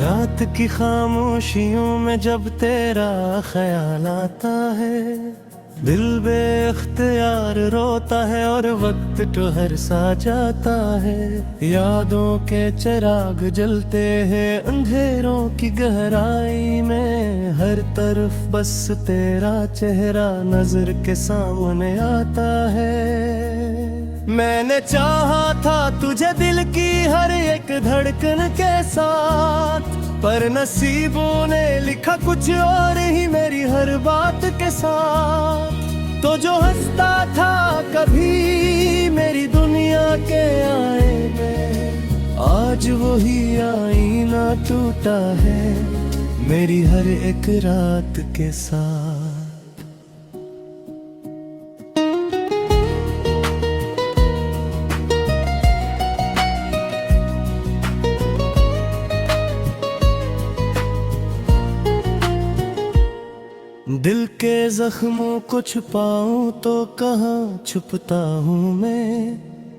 रात की खामोशियों में जब तेरा ख्याल आता है, दिल बेख्तियार रोता है और वक्त ठहर सा जाता है। यादों के चिराग जलते हैं अंधेरों की गहराई में, हर तरफ बस तेरा चेहरा नजर के सामने आता है। मैंने चाहा था तुझे दिल की हर एक धड़कन के साथ, पर नसीबों ने लिखा कुछ और ही मेरी हर बात के साथ। तो जो हंसता था कभी मेरी दुनिया के आए में, आज वही आईना टूटा है मेरी हर एक रात के साथ। दिल के जख्मों को छुपाऊं तो कहाँ छुपता हूँ मैं,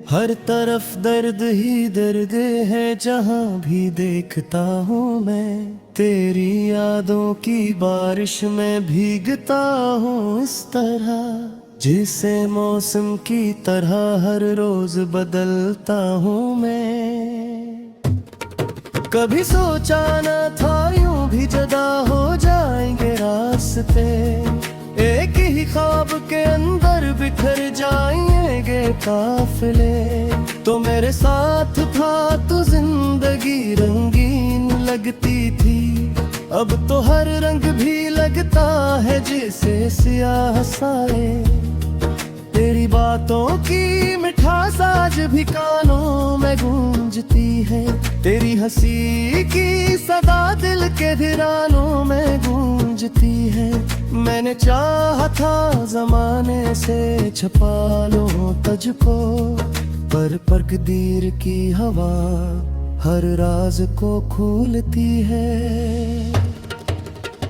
हर तरफ दर्द ही दर्द है जहाँ भी देखता हूँ मैं। तेरी यादों की बारिश में भीगता हूँ इस तरह, जिसे मौसम की तरह हर रोज बदलता हूँ मैं। कभी सोचा न था यूं भी जुदा हो जाएंगे रास्ते, एक ही ख्वाब के अंदर बिखर जाएंगे काफिले। तो मेरे साथ था तो जिंदगी रंगीन लगती थी, अब तो हर रंग भी लगता है जैसे स्याह साए। तेरी बातों की मिठास आज भी कानों में गूंजती है, तेरी हंसी की सदा दिल के धिरानों में गूंजती है। मैंने चाहा था जमाने से छुपा लो तुझको, पर तकदीर की हवा हर राज को खोलती है।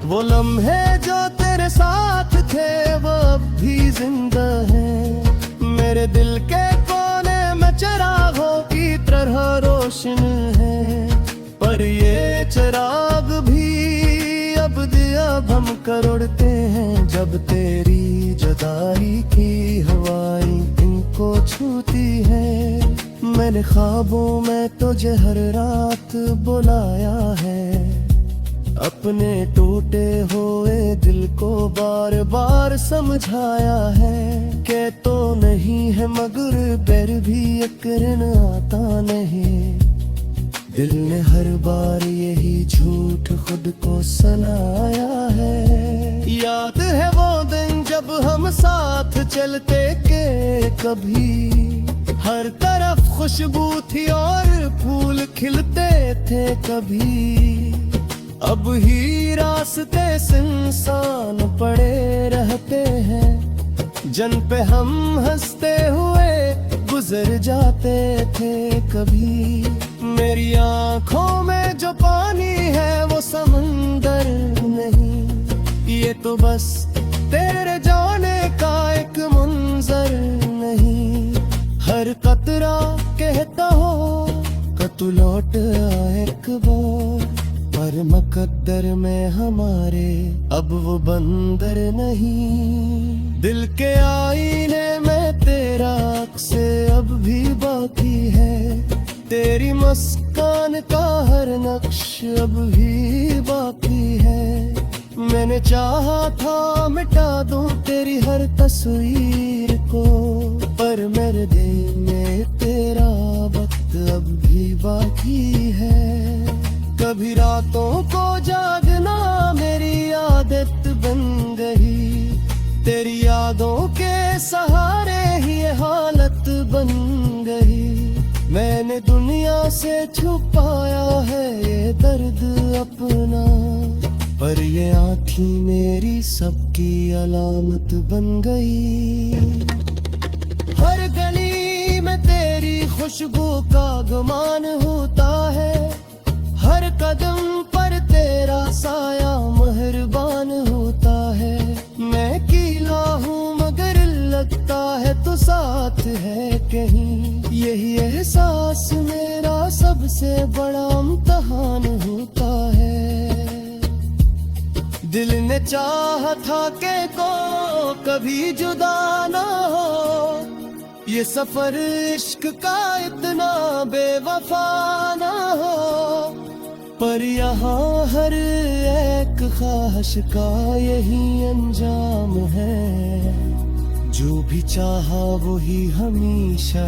वो लम्हे जो तेरे साथ थे वो अब भी जिंदा है, मेरे दिल के कोने में चिरागों की तरह रोशन है। पर ये चिराग भी अब दिया भम कर उड़ते हैं, जब तेरी जुदाई की हवाएं इनको छूती है। मैंने ख्वाबों में तुझे हर रात बुलाया है, अपने टूटे हुए दिल को बार बार समझाया है। के तो नहीं है मगर पैर भी यकीन आता नहीं, दिल ने हर बार यही झूठ खुद को सुनाया है। याद है वो दिन जब हम साथ चलते के कभी, हर तरफ खुशबू थी और फूल खिलते थे कभी। अब ही रास्ते सुनसान पड़े रहते हैं, जन पे हम हंसते हुए गुजर जाते थे कभी। मेरी आंखों में जो पानी है वो समंदर नहीं, ये तो बस तेरे जाने का एक मंजर नहीं। हर कतरा कहता हो कि तू लौट आ एक बार, पर मुकद्दर में हमारे अब वो बंदर नहीं। दिल के आईने में तेरा अक्स अब भी बाकी है, तेरी मुस्कान का हर नक्श अब भी बाकी है। मैंने चाहा था मिटा दूं तेरी हर तस्वीर को, पर मेरे दिल में तेरा वक्त अब भी बाकी है। कभी रातों को जागना मेरी आदत बन गई, तेरी यादों के सहारे ही ये हालत बन गई। मैंने दुनिया से छुपाया है ये दर्द अपना, पर ये आँखें मेरी सबकी अलामत बन गई। हर गली में तेरी खुशबू का गुमान होता है, हर कदम पर तेरा साया मेहरबान होता है। मैं कीला हूँ मगर लगता है तो साथ है कहीं, यही एहसास मेरा सबसे बड़ा इम्तिहान होता है। दिल ने चाहा था कि को कभी जुदा ना हो, ये सफर इश्क का इतना बेवफा ना हो। पर यहाँ हर एक ख्वाहिश का यही अंजाम है, जो भी चाहा वही हमेशा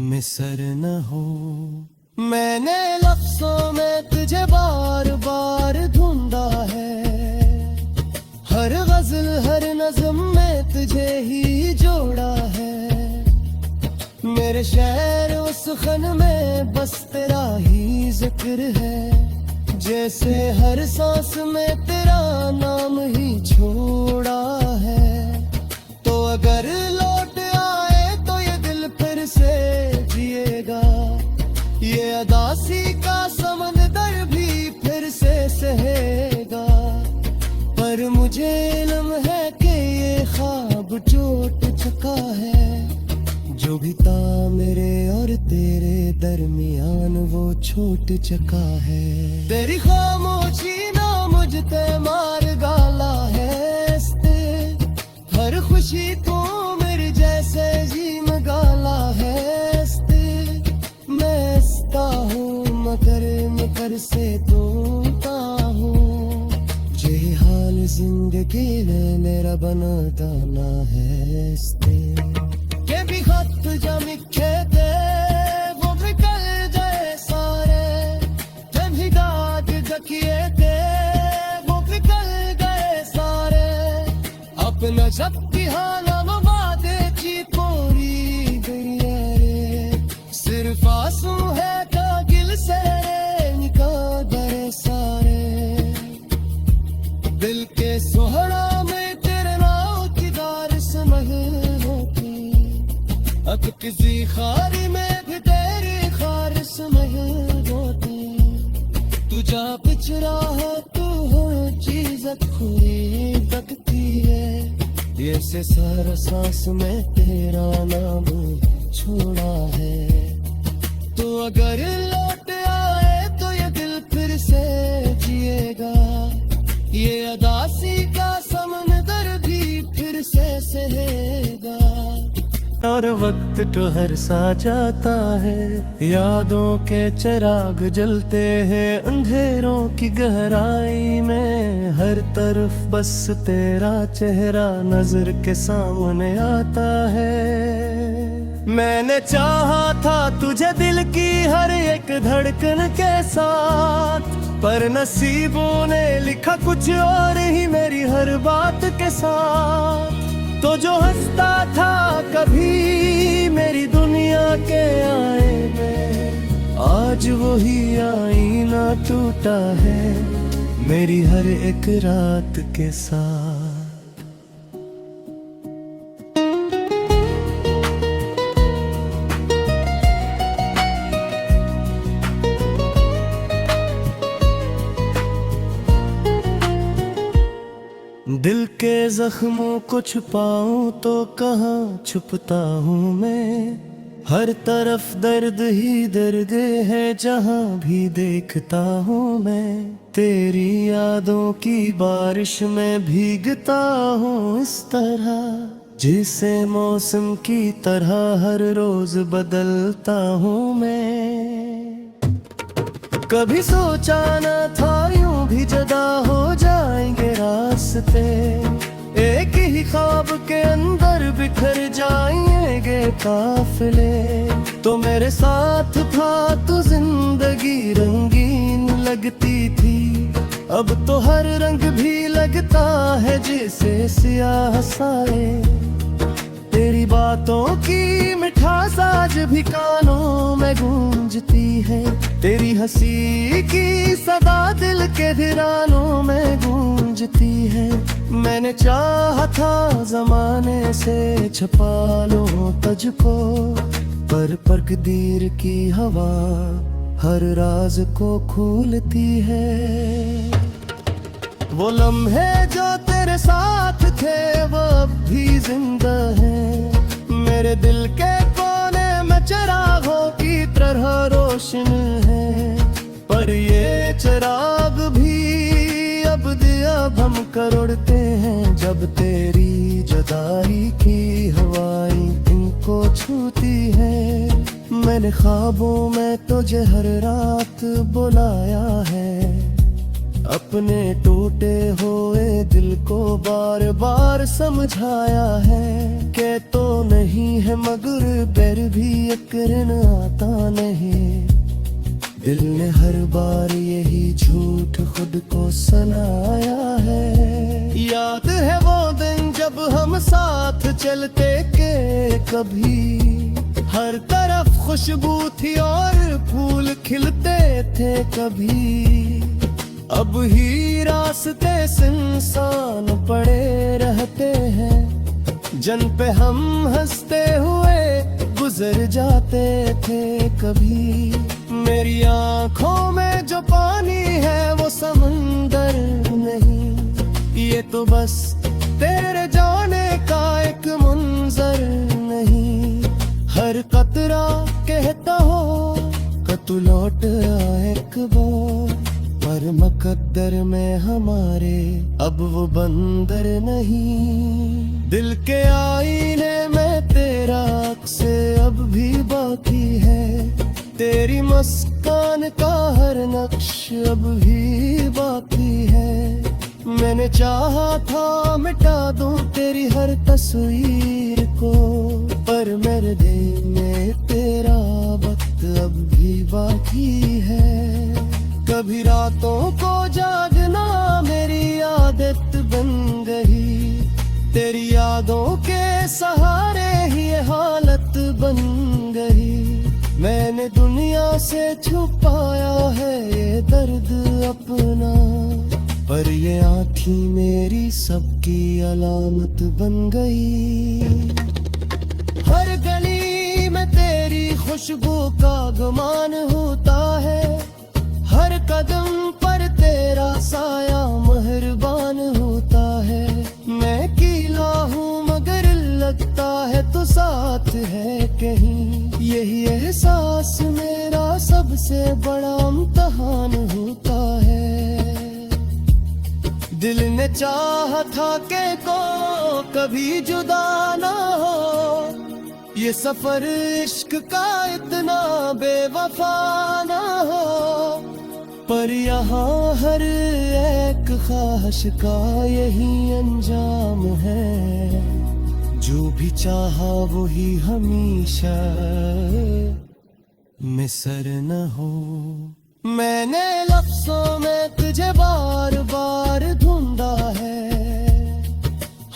मिसर न हो। मैंने लफ्जों में तुझे बार बार ढूंढा है, हर गजल हर नज़म में तुझे ही जोड़ा है। मेरे शहर उस खन में बस तेरा ही जिक्र है, जैसे हर सांस में तेरा नाम ही छोड़ा है। तो अगर लौट आए तो ये दिल फिर से जिएगा, ये अदासी का समंदर भी फिर से सहेगा। पर मुझे इल्म है कि ये ख्वाब टूट चुका है, जो भी था मेरे और तेरे दरमियान वो छूट चुका है। तेरी खामोशी ना मुझते मार गाला है, हर खुशी तो मेरे जैसे जीम गाला है। मैं इसता हूँ मकर से तोता हूँ, जे हाल जिंदगी में मेरा बना दाना है। के भी खत जम लिखे थे वो निकल गए सारे, जब ही दाग जकिए थे वो निकल गए सारे। अपना शक्ति हालम वादे की पूरी गई रे, सिर्फ आंसू है कागिल से निकाल गए सारे। दिल के सोहरा में तेरे नाम की दारिश महल होती, अब किसी खारी में भी तेरी खारिश महल होती। तुझा पिछड़ा है तू हो चीज खुरी तकती है, ये से सारा सांस में तेरा नाम छोड़ा है। तो अगर लौट आए तो ये दिल फिर से जिएगा, ये अदासी का समंदर भी फिर से सहेगा। और वक्त तो हर सा जाता है, यादों के चिराग जलते हैं अंधेरों की गहराई में। हर तरफ बस तेरा चेहरा नजर के सामने आता है। मैंने चाहा था तुझे दिल की हर एक धड़कन के साथ, पर नसीबों ने लिखा कुछ और ही मेरी हर बात के साथ। तो जो हंसता था कभी मेरी दुनिया के आए में, आज वही आईना टूटा है मेरी हर एक रात के साथ। दिल के जख्मों को छुपाऊं तो कहाँ छुपता हूँ मैं, हर तरफ दर्द ही दर्द है जहाँ भी देखता हूँ मैं। तेरी यादों की बारिश में भीगता हूँ इस तरह, जिसे मौसम की तरह हर रोज बदलता हूँ मैं। कभी सोचा न था यूं भी जुदा हो जाएंगे रास्ते, एक ही ख्वाब के अंदर बिखर जाएंगे काफिले। तो मेरे साथ था तो जिंदगी रंगीन लगती थी, अब तो हर रंग भी लगता है जैसे सियाह साए। तेरी बातों की मिठास आज भी कानों में गूंजती है, तेरी हंसी की सदा दिल के वीरानों में गूंजती है। मैंने चाहा था जमाने से छुपा लो तुझको, पर तकदीर की हवा हर राज को खोलती है। वो लम्हे जो तेरे साथ थे वो अब भी जिंदा है, मेरे दिल के कोने में चिरागों की तरह रोशन है। पर ये चिराग भी कर उड़ते हैं जब तेरी जुदाई की हवाएं इनको छूती है। मैंने ख्वाबों में तुझे हर रात बुलाया है, अपने टूटे हुए दिल को बार बार समझाया है कि तो नहीं है मगर फिर भी यकीन आता नहीं। दिल ने हर बार यही झूठ खुद को सुनाया है। याद है वो दिन जब हम साथ चलते के कभी हर तरफ खुशबू थी और फूल खिलते थे कभी। अब ही रास्ते सुनसान पड़े रहते हैं, जन पे हम हंसते हुए गुजर जाते थे कभी। मेरी आंखों में जो पानी है वो समंदर नहीं, ये तो बस तेरे जाने का एक मंजर नहीं। हर कतरा कहता हो कि तू लौट आ एक बार, पर मुकद्दर में हमारे अब वो बंदर नहीं। दिल के आईने में तेरा अक्स अब भी बाकी है, तेरी मुस्कान का हर नक्श अब भी बाकी है। मैंने चाहा था मिटा दूं तेरी हर तस्वीर को, पर मेरे दिल में तेरा वक्त अब भी बाकी है। कभी रातों को जागना मेरी आदत बन गई, तेरी यादों के सहारे ही ये हालत बन गई। मैंने दुनिया से छुपाया है ये दर्द अपना, पर ये आँखें मेरी सबकी अलामत बन गई। हर गली में तेरी खुशबू का गुमान होता है, हर कदम पर तेरा साया मेहरबान होता है। मैं अकेला हूँ मगर लगता है तो साथ है कहीं, यही एहसास मेरा सबसे बड़ा इम्तिहान होता है। दिल ने चाहा था कि को कभी जुदा ना हो, ये सफर इश्क का इतना बेवफा ना हो, पर यहाँ हर एक ख्वाहिश का यही अंजाम है। जो भी चाहा वही हमेशा मिसर न हो। मैंने लफ्ज़ों में तुझे बार बार ढूंढा है,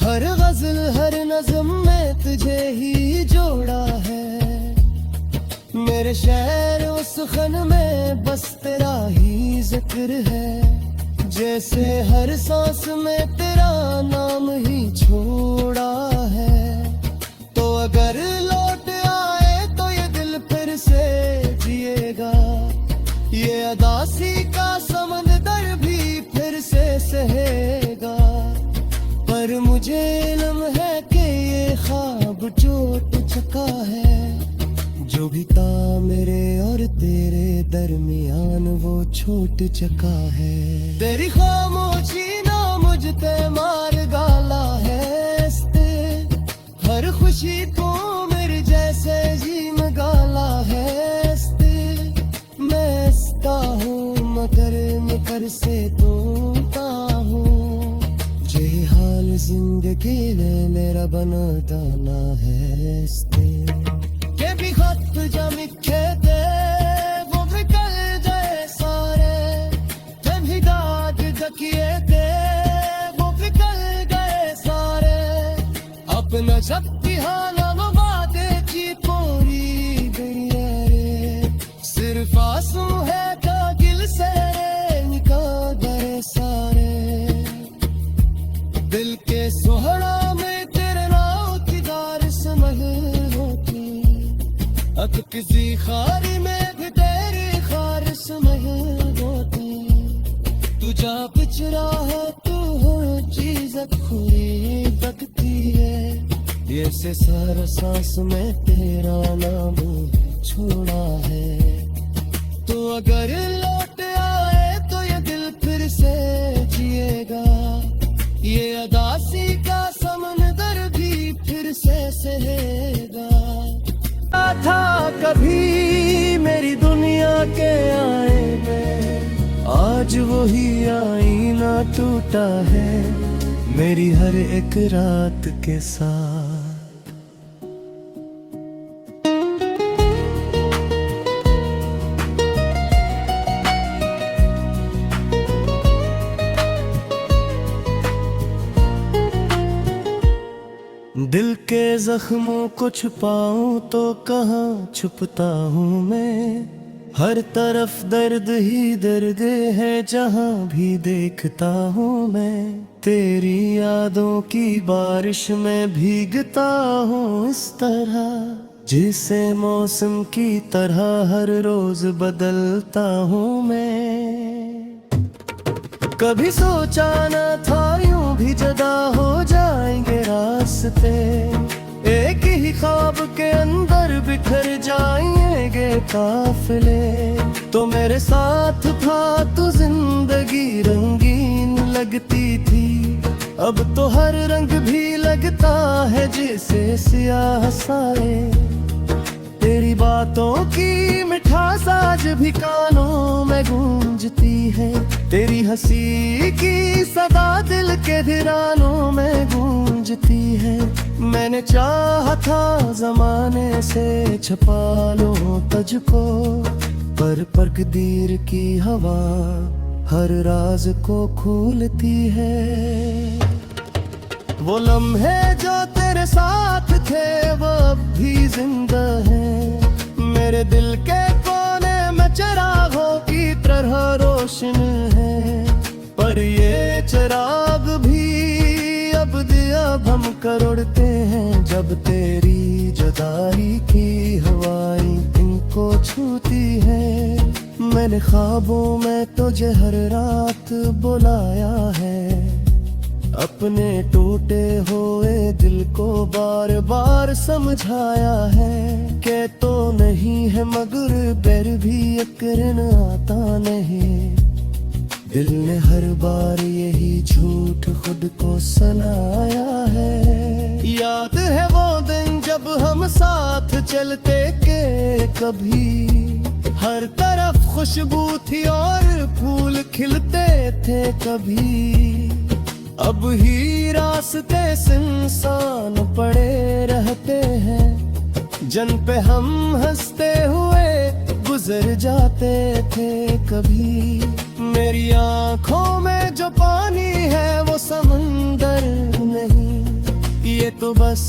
हर गजल हर नज़म में तुझे ही जोड़ा है। मेरे शहर उस खन में बस तेरा ही जिक्र है, जैसे हर सांस में तेरा नाम ही छोड़ा है। तो अगर लौट आए तो ये दिल फिर से जिएगा, ये अदासी का समंदर भी फिर से सहेगा। पर मुझे इल्म है कि ये ख्वाब टूट चुका है, जो भी था मेरे और तेरे दरमियान वो छूट चुका है। तेरी खामोशी ना मुझते मार गाला है, हर खुशी को मेरे जैसे जी में गाला है। मैं हंसता हूँ मगर निकर से तोता हूँ, जे हाल जिंदगी में मेरा बना दाना है। के भी खत जब लिखे थे वो निकल जाए सारे, जब भी दाद दकिए थे वो निकल गए सारे। अपना शक्ति हाना वादे की पूरी दुनिया रे, सिर्फ आंसू है कागिल से निकाल गए सारे। दिल के सोहरा में तेरे नाव की दार समझ होती, अब किसी खारी में भी तेरी खारिश में होती। तू जा पिछड़ा है तू हर चीज खुरी बकती है, ये से सारा सांस में तेरा नाम छोड़ा है। तो अगर लौट आए तो ये दिल फिर से जिएगा, टूटा है मेरी हर एक रात के साथ। दिल के जख्मों को छुपाऊं तो कहाँ छुपता हूँ मैं, हर तरफ दर्द ही दर्द है जहाँ भी देखता हूँ मैं। तेरी यादों की बारिश में भीगता हूँ इस तरह, जिसे मौसम की तरह हर रोज बदलता हूँ मैं। कभी सोचा न था यूं भी जुदा हो जाएंगे रास्ते, एक ही ख्वाब के अंदर बिखर जाएंगे काफिले। तो मेरे साथ था तो जिंदगी रंगीन लगती थी, अब तो हर रंग भी लगता है जैसे सियाह साए। तेरी बातों की मिठास आज भी कानों में गूंजती है, तेरी हंसी की सदा दिल के वीरानों में गूंजती है। मैंने चाहा था जमाने से छुपा लो तुझको, पर तकदीर की हवा हर राज को खोलती है। वो लम्हे जो तेरे साथ थे वो अब भी जिंदा हैं, मेरे दिल के कोने में चिरागों की तरह रोशन है। पर ये चिराग भी अब दिया भम कर उड़ते हैं, जब तेरी जुदाई की हवाएं इनको छूती है। मैंने ख्वाबों में तुझे हर रात बुलाया है, अपने टूटे हुए दिल को बार बार समझाया है कि तो नहीं है मगर बैर भी यकीन आता नहीं। दिल ने हर बार यही झूठ खुद को सुनाया है। याद है वो दिन जब हम साथ चलते के कभी, हर तरफ खुशबू थी और फूल खिलते थे कभी। अब ही रास्ते सुनसान पड़े रहते हैं, जन पे हम हंसते हुए गुजर जाते थे कभी। मेरी आंखों में जो पानी है वो समंदर नहीं, ये तो बस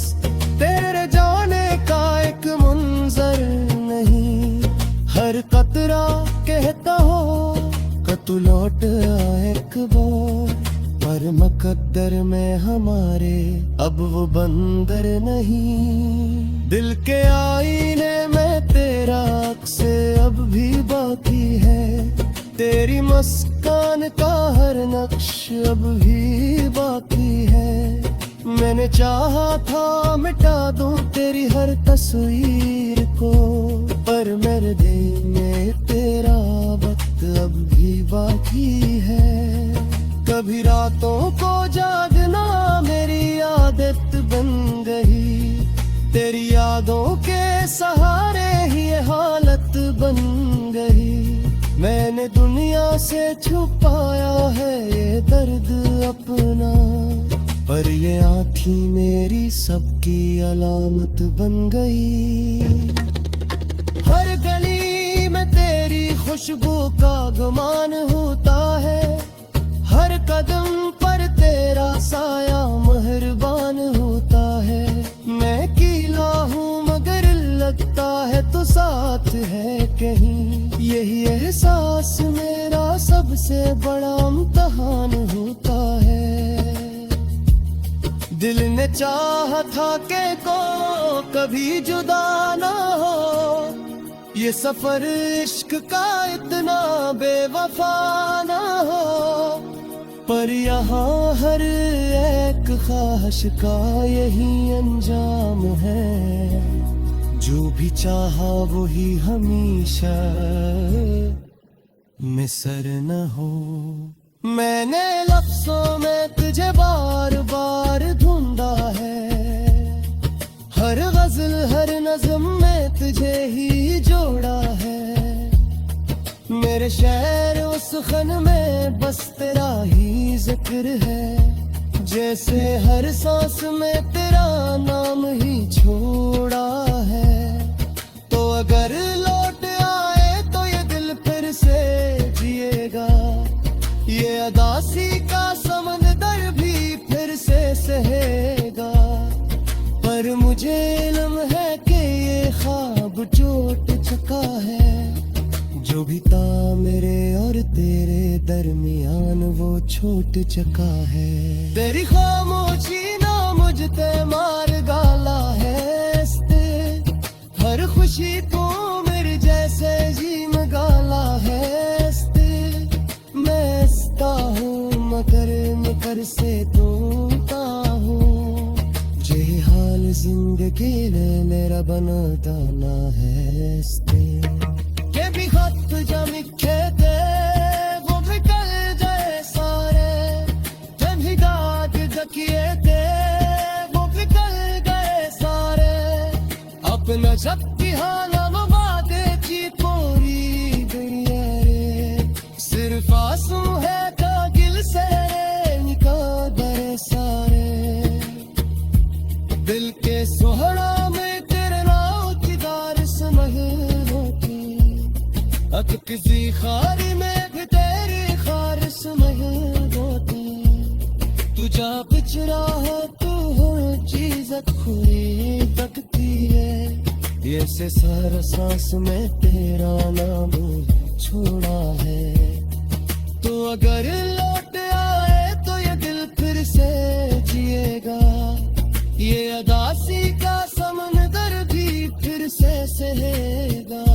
तेरे जाने का एक मंजर नहीं। हर कतरा कहता हो कि तू लौट आ एक बार, पर मुकद्दर में हमारे अब वो बंदर नहीं। दिल के आईने में तेरा अक्स अब भी बाकी है, तेरी मुस्कान का हर नक्श अब भी बाकी है। मैंने चाहा था मिटा दूं तेरी हर तस्वीर को, पर मेरे दिल में तेरा वक्त अब भी बाकी है। कभी रातों को जागना मेरी आदत बन गई, तेरी यादों के सहारे ही ये हालत बन गई। मैंने दुनिया से छुपाया है ये दर्द अपना, पर ये आँखें मेरी सबकी अलामत बन गई। हर गली में तेरी खुशबू का गुमान होता है, हर कदम पर तेरा साया मेहरबान होता है। मैं कीला हूँ मगर लगता है तो साथ है कहीं, यही एहसास मेरा सबसे बड़ा इम्तिहान होता है। दिल ने चाहा था कि को कभी जुदा ना हो, ये सफर इश्क का इतना बेवफा ना हो। पर यहाँ हर एक ख्वाहिश का यही अंजाम है, जो भी चाहा वही हमेशा मिसर न हो। मैंने लफ्जों में तुझे बार बार ढूंढा है, हर गजल हर नज़्म में तुझे ही जोड़ा है। मेरे शहर उस सुखन में बस तेरा ही जिक्र है, जैसे हर सांस में तेरा नाम ही छोड़ा है। तो अगर लौट आए तो ये दिल फिर से जिएगा, ये अदासी का समंदर भी फिर से सहेगा। पर मुझे इल्म है कि ये ख्वाब टूट चुका है, जो भी था मेरे और तेरे दरमियान वो छूट चुका है। तेरी खामोशी ना मुझते मार गाला है, हर खुशी तू मेरे जैसे जी मगाला है। मैं हंसता हूँ मगर से तूता हूँ, जे हाल जिंदगी ने मेरा बनाता ना है। के भी खत जब लिखे थे वो भी कल गए सारे, जब भी गाद जकिए थे वो भी कल गए सारे। अपना शक्ति हालम वादे की पूरी दुनिया रे, सिर्फ आंसू है कागिल से निकाले सारे। दिल के सोहरा में तेरे नाव की दारिस महल होती, अक किसी खारी में भी तेरी खारिश महल होती। तुझा पिछड़ा है तू हो चीज खुरी तकती है, ये से सारा सांस में तेरा नाम छोड़ा है। तो अगर लौट आए तो ये दिल फिर से जिएगा, ये अदासी का समंदर भी फिर से सहेगा।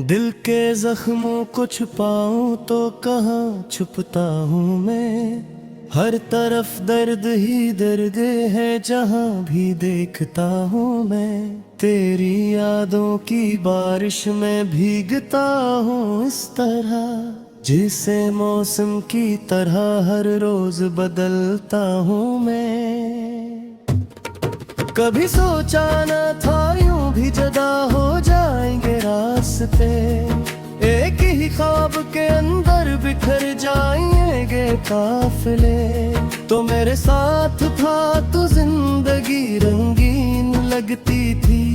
दिल के जख्मों को छुपाऊं तो कहाँ छुपता हूँ मैं, हर तरफ दर्द ही दर्द है जहाँ भी देखता हूँ मैं। तेरी यादों की बारिश में भीगता हूँ इस तरह, जिसे मौसम की तरह हर रोज बदलता हूँ मैं। कभी सोचा न था यूं भी जुदा हो जाएंगे रास्ते, एक ही ख्वाब के अंदर बिखर जाएंगे काफिले। तो मेरे साथ था तो जिंदगी रंगीन लगती थी,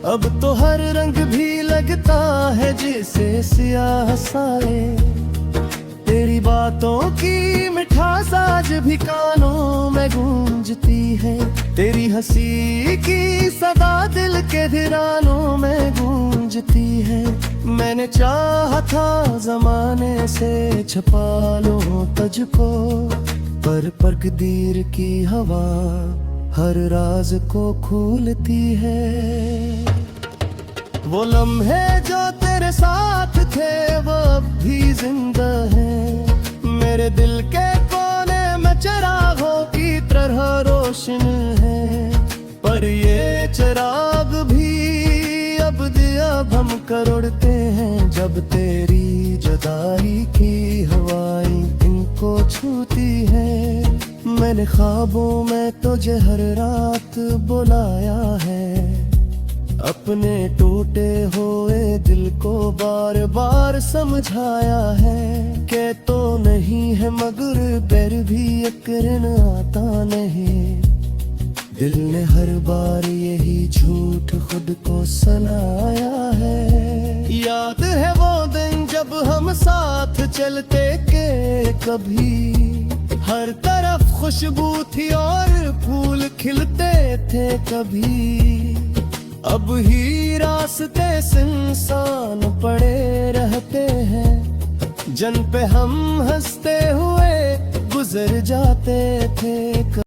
अब तो हर रंग भी लगता है जैसे स्याह साए। तेरी बातों की मिठास आज भी कानों में गूंजती है, तेरी हंसी की सदा दिल के धिरानों में गूंजती है। मैंने चाहा था जमाने से छुपा लो तुझको, पर तकदीर की हवा हर राज को खोलती है। वो लम्हे जो तेरे साथ थे वो अब भी जिंदा है, मेरे दिल के कोने में चिरागों की तरह रोशन है। पर ये चिराग भी अब दिया भम कर उड़ते हैं, जब तेरी जुदाई की हवाएं इनको छूती है। मैंने ख्वाबों में तुझे हर रात बुलाया है, अपने टूटे हुए दिल को बार बार समझाया है कि तो नहीं है मगर बैर भी यकीन आता नहीं। दिल ने हर बार यही झूठ खुद को सुनाया है। याद है वो दिन जब हम साथ चलते के कभी, हर तरफ खुशबू थी और फूल खिलते थे कभी। अब ही रास्ते सुनसान पड़े रहते हैं, जन पे हम हंसते हुए गुजर जाते थे।